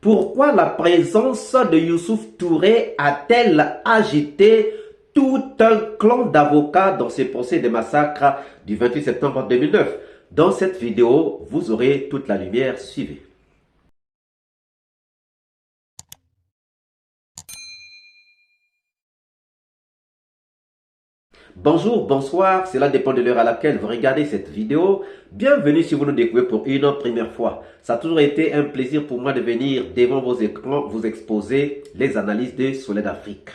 Pourquoi la présence de Youssouf Touré a-t-elle agité tout un clan d'avocats dans ce procès de massacre du 28 septembre 2009? Dans cette vidéo, vous aurez toute la lumière. Suivez. Bonjour, bonsoir, cela dépend de l'heure à laquelle vous regardez cette vidéo. Bienvenue si vous nous découvrez pour une première fois. Ça a toujours été un plaisir pour moi de venir devant vos écrans vous exposer les analyses de Soleil d'Afrique.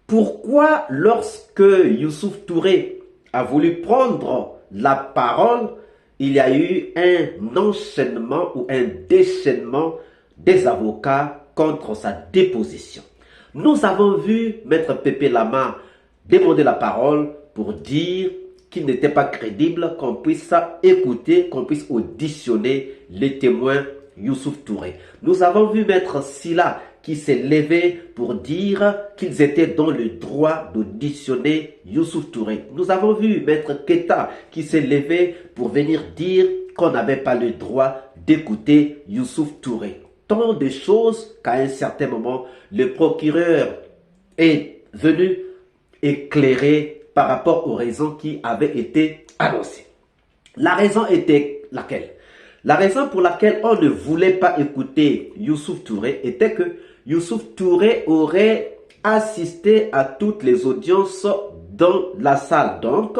Pourquoi lorsque Youssouf Touré a voulu prendre la parole, il y a eu un enchaînement ou un déchaînement des avocats contre sa déposition? Nous avons vu Maître Pépé Lama demander la parole pour dire qu'il n'était pas crédible, qu'on puisse écouter, qu'on puisse auditionner les témoins Youssouf Touré. Nous avons vu Maître Silla qui s'est levé pour dire qu'ils étaient dans le droit d'auditionner Youssouf Touré. Nous avons vu Maître Keta qui s'est levé pour venir dire qu'on n'avait pas le droit d'écouter Youssouf Touré. Tant de choses qu'à un certain moment, le procureur est venu éclairer par rapport aux raisons qui avaient été annoncées. La raison était laquelle? La raison pour laquelle on ne voulait pas écouter Youssouf Touré était que Youssouf Touré aurait assisté à toutes les audiences dans la salle. Donc,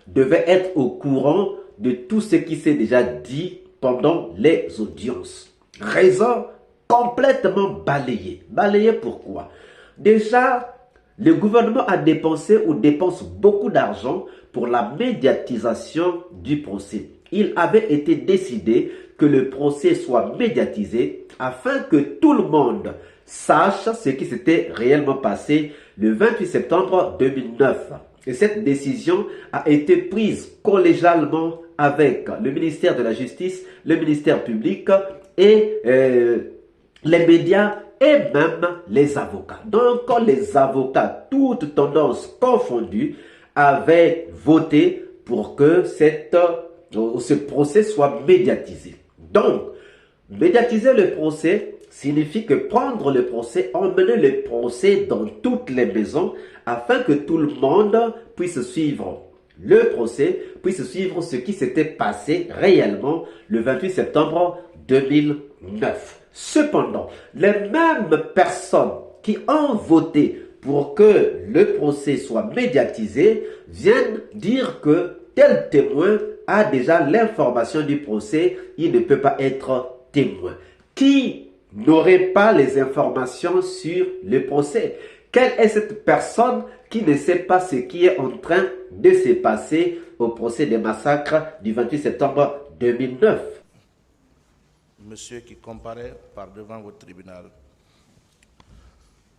devait être au courant de tout ce qui s'est déjà dit pendant les audiences. Raison complètement balayée. Balayée pourquoi? Déjà, le gouvernement a dépensé ou dépense beaucoup d'argent pour la médiatisation du procès. Il avait été décidé que le procès soit médiatisé afin que tout le monde sache ce qui s'était réellement passé le 28 septembre 2009. Et cette décision a été prise collégialement avec le ministère de la Justice, le ministère public et les médias et même les avocats. Donc, les avocats, toutes tendances confondues, avaient voté pour que ce procès soit médiatisé. Donc, médiatiser le procès signifie que prendre le procès, emmener le procès dans toutes les maisons afin que tout le monde puisse suivre le procès, puisse suivre ce qui s'était passé réellement le 28 septembre 2009. Cependant, les mêmes personnes qui ont voté pour que le procès soit médiatisé viennent dire que tel témoin a déjà l'information du procès, il ne peut pas être témoin. Qui n'aurait pas les informations sur le procès? Quelle est cette personne qui ne sait pas ce qui est en train de se passer au procès des massacres du 28 septembre 2009? Monsieur qui comparaît par devant votre tribunal.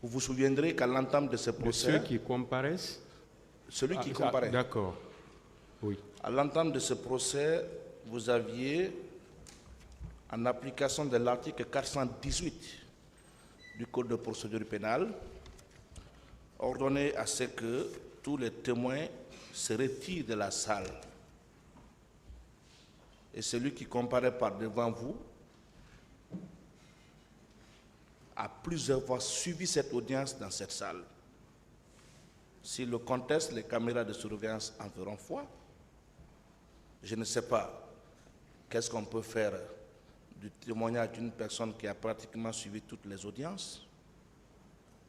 Vous vous souviendrez qu'à l'entame de ce procès... Monsieur qui comparaissent? Celui qui comparaît. D'accord. Oui. À l'entame de ce procès, vous aviez, en application de l'article 418 du Code de procédure pénale, ordonné à ce que tous les témoins se retirent de la salle. Et celui qui comparaît par devant vous a plusieurs fois suivi cette audience dans cette salle. S'il le conteste, les caméras de surveillance en feront foi. Je ne sais pas qu'est-ce qu'on peut faire du témoignage d'une personne qui a pratiquement suivi toutes les audiences.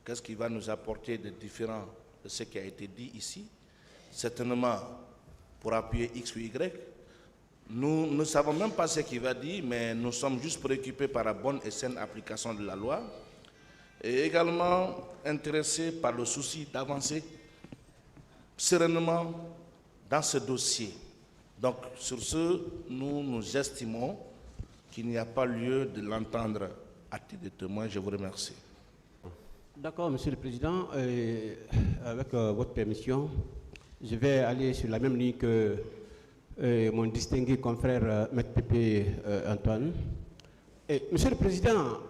Qu'est-ce qui va nous apporter de différent de ce qui a été dit ici? Certainement, pour appuyer X ou Y, nous ne savons même pas ce qu'il va dire, mais nous sommes juste préoccupés par la bonne et saine application de la loi et également intéressés par le souci d'avancer sereinement dans ce dossier. Donc, sur ce, nous estimons qu'il n'y a pas lieu de l'entendre à titre de témoin. Je vous remercie. D'accord, Monsieur le Président. Avec votre permission, je vais aller sur la même ligne que mon distingué confrère Maître Pépé Antoine. Monsieur le Président,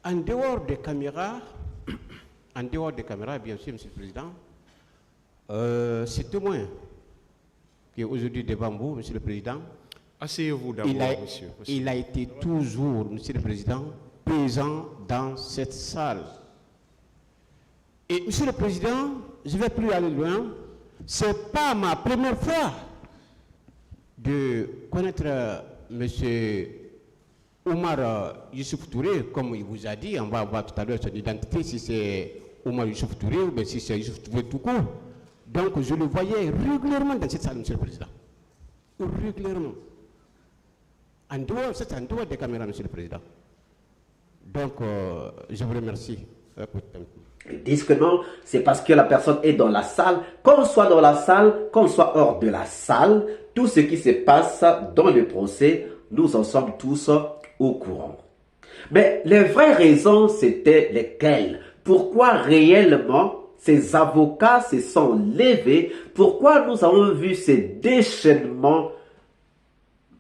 en dehors des caméras, bien sûr, Monsieur le Président, ce témoin qui est aujourd'hui devant vous, Monsieur le Président, Asseyez-vous d'abord, monsieur. Il a été toujours, Monsieur le Président, présent dans cette salle. Et Monsieur le Président, je ne vais plus aller loin, ce n'est pas ma première fois de connaître Monsieur Omar Youssouf Touré, comme il vous a dit. On va voir tout à l'heure son identité, si c'est Omar Youssouf Touré ou bien si c'est Youssouf Touré tout court. Donc je le voyais régulièrement dans cette salle, Monsieur le Président. Régulièrement. En dehors des caméras, Monsieur le Président. Donc, je vous remercie. Ils disent que non, c'est parce que la personne est dans la salle. Qu'on soit dans la salle, qu'on soit hors de la salle, tout ce qui se passe dans le procès, nous en sommes tous au courant. Mais les vraies raisons, c'était lesquelles? Pourquoi réellement ces avocats se sont levés? Pourquoi nous avons vu ces déchaînements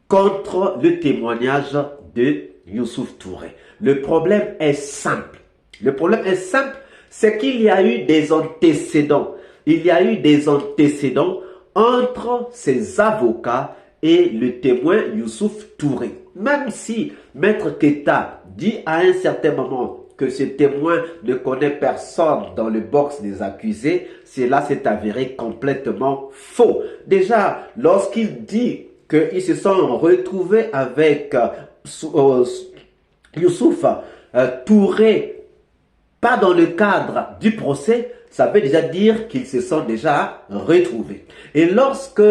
contre le témoignage de Youssouf Touré? Le problème est simple. Le problème est simple, c'est qu'il y a eu des antécédents. Il y a eu des antécédents entre ces avocats et le témoin Youssouf Touré. Même si Maître Keita dit à un certain moment que ce témoin ne connaît personne dans le box des accusés, cela s'est avéré complètement faux. Déjà, lorsqu'il dit qu'ils se sont retrouvés avec Youssouf Touré, pas dans le cadre du procès, ça veut déjà dire qu'ils se sont déjà retrouvés. Et lorsque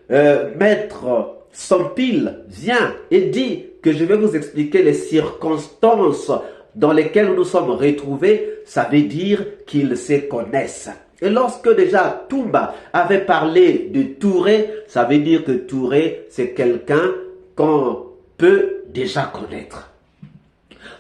Maître Sampil vient et dit que je vais vous expliquer les circonstances dans lesquelles nous sommes retrouvés, ça veut dire qu'ils se connaissent. Et lorsque déjà Toumba avait parlé de Touré, ça veut dire que Touré, c'est quelqu'un qu'on peut déjà connaître.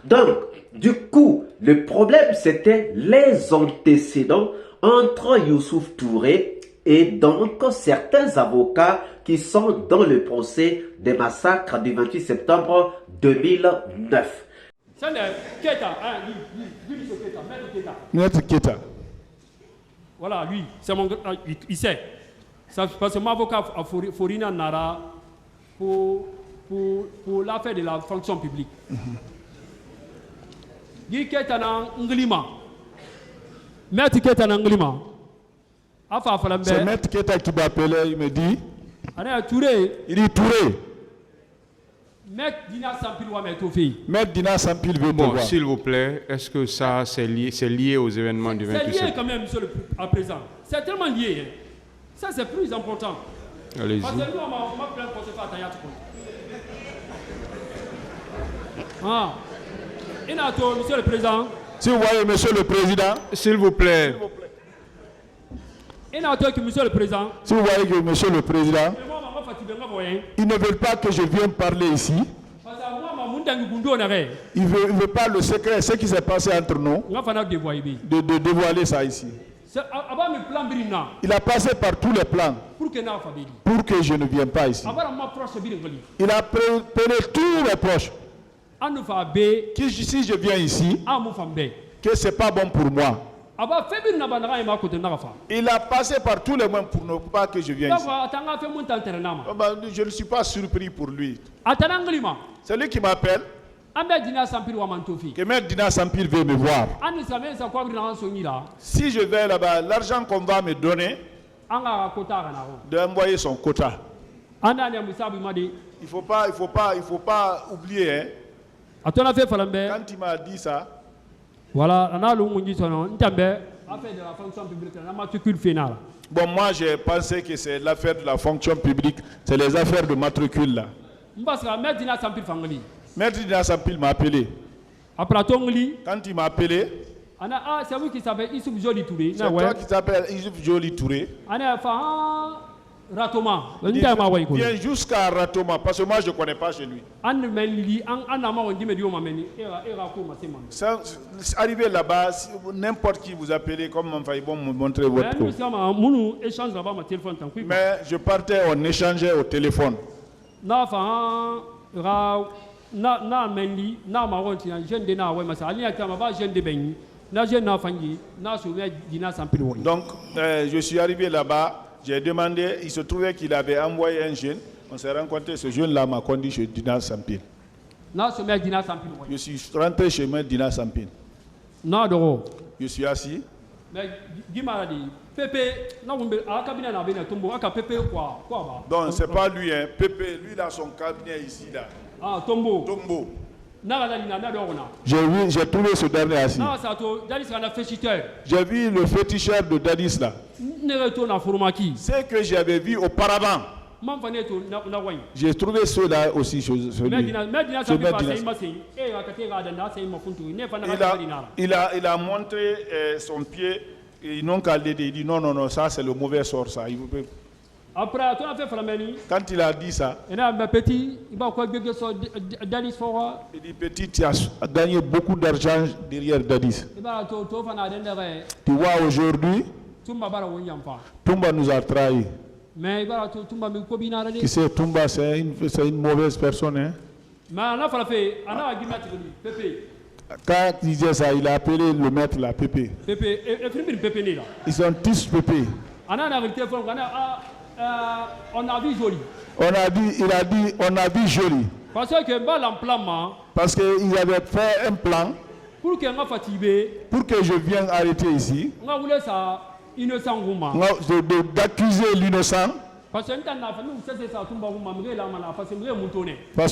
Donc, du coup, le problème, c'était les antécédents entre Youssouf Touré et donc certains avocats qui sont dans le procès des massacres du 28 septembre 2009. Maître Keita. Voilà, lui, c'est mon, il sait. Ça, parce que mon avocat a Forina Nara pour l'affaire de la fonction publique. Guy Keita na Nglima. Maître Keita na Nglima. C'est Maître Keita qui m'a appelé, il me dit. Il dit Touré. Maître Dina Sampil Bon, veut voir. S'il vous plaît, est-ce que ça c'est lié aux événements du 28 septembre? C'est lié quand même, monsieur à présent. C'est tellement lié. Hein. Ça, c'est plus important. Allez-y. Parce que nous, on m'a plaint pour se faire tailler. Ah. Monsieur le Président. Si vous voyez, Monsieur le Président. S'il vous plaît. Monsieur le Président. Si vous voyez que Monsieur le Président, ils ne veulent pas que je vienne parler ici. Il veut pas le secret, ce qui s'est passé entre nous, de dévoiler ça ici. Il a passé par tous les plans pour que je ne vienne pas ici. Il a pris tous les proches. Que si je viens ici, que ce n'est pas bon pour moi. Il a passé par tous les moyens pour ne pas que je vienne ici. Je ne suis pas surpris pour lui. C'est lui qui m'appelle. Que Maître Dina Sampil veut me voir. Si je vais là-bas, l'argent qu'on va me donner, d'envoyer son quota. Il faut pas oublier. Hein. Quand il m'a dit ça, voilà, bon, moi j'ai pensé que c'est l'affaire de la fonction publique, c'est les affaires de matricule là. Maître Dina Sampil m'a appelé. Quand il m'a appelé, c'est vous qui s'appelle Youssouf Joli Touré. C'est toi qui s'appelle Youssouf Joli Touré. Ratoma. Viens jusqu'à Ratoma, parce que moi je ne connais pas chez lui. Arrivé là-bas, n'importe qui vous appelez, comme ils vont me montrer votre compte. Mais je partais, on échangeait au téléphone. Donc, je suis arrivé là-bas. J'ai demandé, il se trouvait qu'il avait envoyé un jeune On s'est rencontré, ce jeune-là m'a conduit chez Dina Sampin. Je suis rentré chez moi, Dina Sampin. Je suis assis. Donc, c'est pas lui, hein. Pépé, lui, il a son cabinet ici, là. Ah, Tombo. Tombo. J'ai trouvé ce dernier assis. J'ai vu le féticheur de Dadis, là. Ce que j'avais vu auparavant. J'ai trouvé ceux-là aussi chez lui. Il a montré son pied. Ils n'ont qu'à l'aider. Il dit non, ça c'est le mauvais sort, ça. Quand il a dit ça, il dit petit, tu as gagné beaucoup d'argent derrière Dadis. Tu vois, aujourd'hui, Tumba nous a trahis. Tu sais, Tumba, c'est une mauvaise personne. Hein? Quand il disait ça, il a appelé le maître la Pépé. Ils sont tous Pépé. On a vu joli. Il a dit, on a vu joli. Parce qu'il avait fait un plan pour que je vienne arrêter ici. D'accuser l'innocent. Parce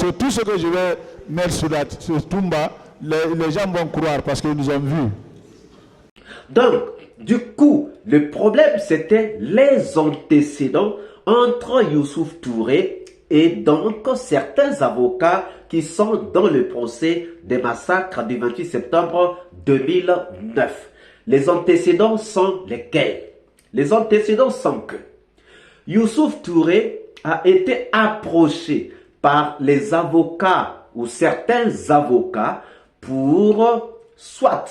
que tout ce que je vais mettre sur Tumba, les gens vont croire parce qu'ils nous ont vus. Donc, du coup, le problème c'était les antécédents entre Youssouf Touré et donc certains avocats qui sont dans le procès des massacres du 28 septembre 2009. Les antécédents sont lesquels? Les antécédents sont que Youssouf Touré a été approché par les avocats ou certains avocats pour soit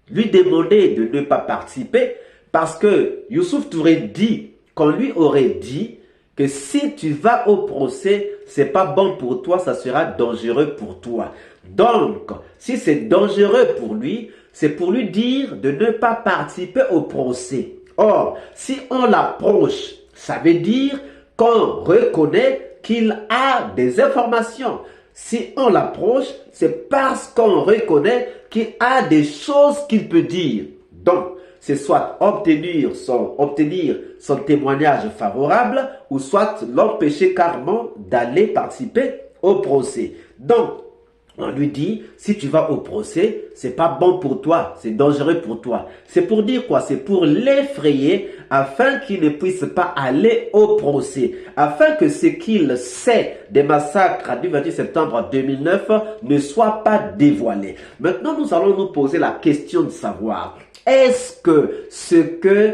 lui demander de ne pas participer parce que Youssouf Touré dit qu'on lui aurait dit que si tu vas au procès, c'est pas bon pour toi, ça sera dangereux pour toi. Donc, si c'est dangereux pour lui, c'est pour lui dire de ne pas participer au procès. Or, si on l'approche, ça veut dire qu'on reconnaît qu'il a des informations. Si on l'approche, c'est parce qu'on reconnaît qu'il a des choses qu'il peut dire. Donc, c'est soit obtenir son témoignage favorable ou soit l'empêcher carrément d'aller participer au procès. Donc, on lui dit, si tu vas au procès, c'est pas bon pour toi, c'est dangereux pour toi. C'est pour dire quoi? C'est pour l'effrayer afin qu'il ne puisse pas aller au procès. Afin que ce qu'il sait des massacres du 28 septembre 2009 ne soit pas dévoilé. Maintenant, nous allons nous poser la question de savoir, est-ce que ce que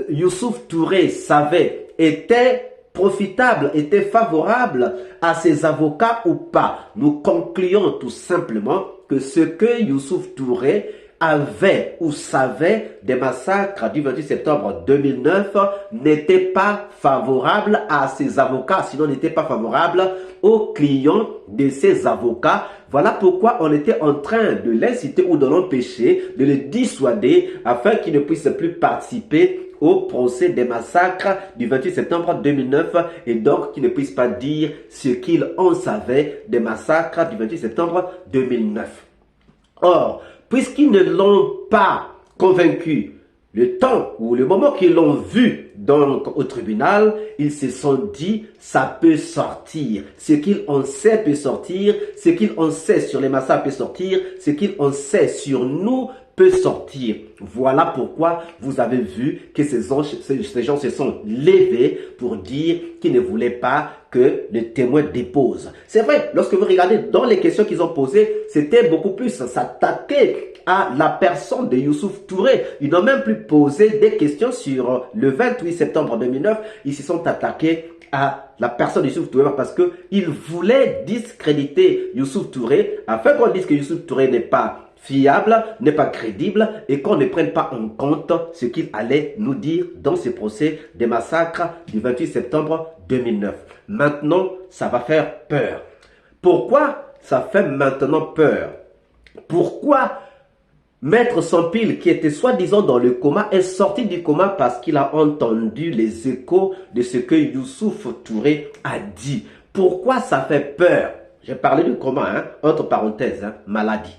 Youssouf Touré savait était profitable, était favorable à ses avocats ou pas? Nous concluons tout simplement que ce que Youssouf Touré avait ou savait des massacres du 28 septembre 2009 n'était pas favorable à ses avocats, sinon n'était pas favorable aux clients de ses avocats. Voilà pourquoi on était en train de l'inciter ou de l'empêcher, de le dissuader afin qu'il ne puisse plus participer au procès des massacres du 28 septembre 2009 et donc qu'il ne puisse pas dire ce qu'il en savait des massacres du 28 septembre 2009. Or, puisqu'ils ne l'ont pas convaincu, le temps ou le moment qu'ils l'ont vu donc au tribunal, ils se sont dit ça peut sortir. Ce qu'ils en sait peut sortir, ce qu'ils en sait sur les massacres peut sortir, ce qu'ils en sait sur nous peut sortir. Voilà pourquoi vous avez vu que ces gens se sont levés pour dire qu'ils ne voulaient pas que le témoin dépose. C'est vrai, lorsque vous regardez dans les questions qu'ils ont posées, c'était beaucoup plus s'attaquer à la personne de Youssouf Touré. Ils n'ont même plus posé des questions sur le 28 septembre 2009. Ils se sont attaqués à la personne de Youssouf Touré parce qu'ils voulaient discréditer Youssouf Touré afin qu'on dise que Youssouf Touré n'est pas fiable, n'est pas crédible et qu'on ne prenne pas en compte ce qu'il allait nous dire dans ce procès des massacres du 28 septembre 2009. Maintenant, ça va faire peur. Pourquoi ça fait maintenant peur? Pourquoi Maître Sampil, qui était soi-disant dans le coma, est sorti du coma parce qu'il a entendu les échos de ce que Youssouf Touré a dit. Pourquoi ça fait peur? J'ai parlé du coma, hein, entre parenthèses, hein, maladie.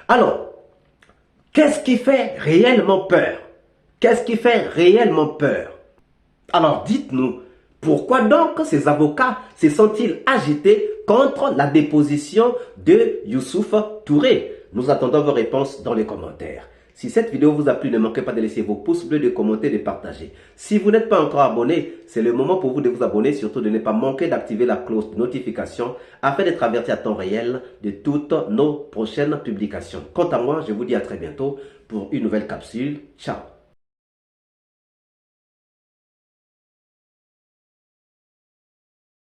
Alors, qu'est-ce qui fait réellement peur? Qu'est-ce qui fait réellement peur? Alors dites-nous, pourquoi donc ces avocats se sont-ils agités contre la déposition de Youssouf Touré? Nous attendons vos réponses dans les commentaires. Si cette vidéo vous a plu, ne manquez pas de laisser vos pouces bleus, de commenter, de partager. Si vous n'êtes pas encore abonné, c'est le moment pour vous de vous abonner, surtout de ne pas manquer d'activer la cloche de notification afin d'être averti à temps réel de toutes nos prochaines publications. Quant à moi, je vous dis à très bientôt pour une nouvelle capsule. Ciao!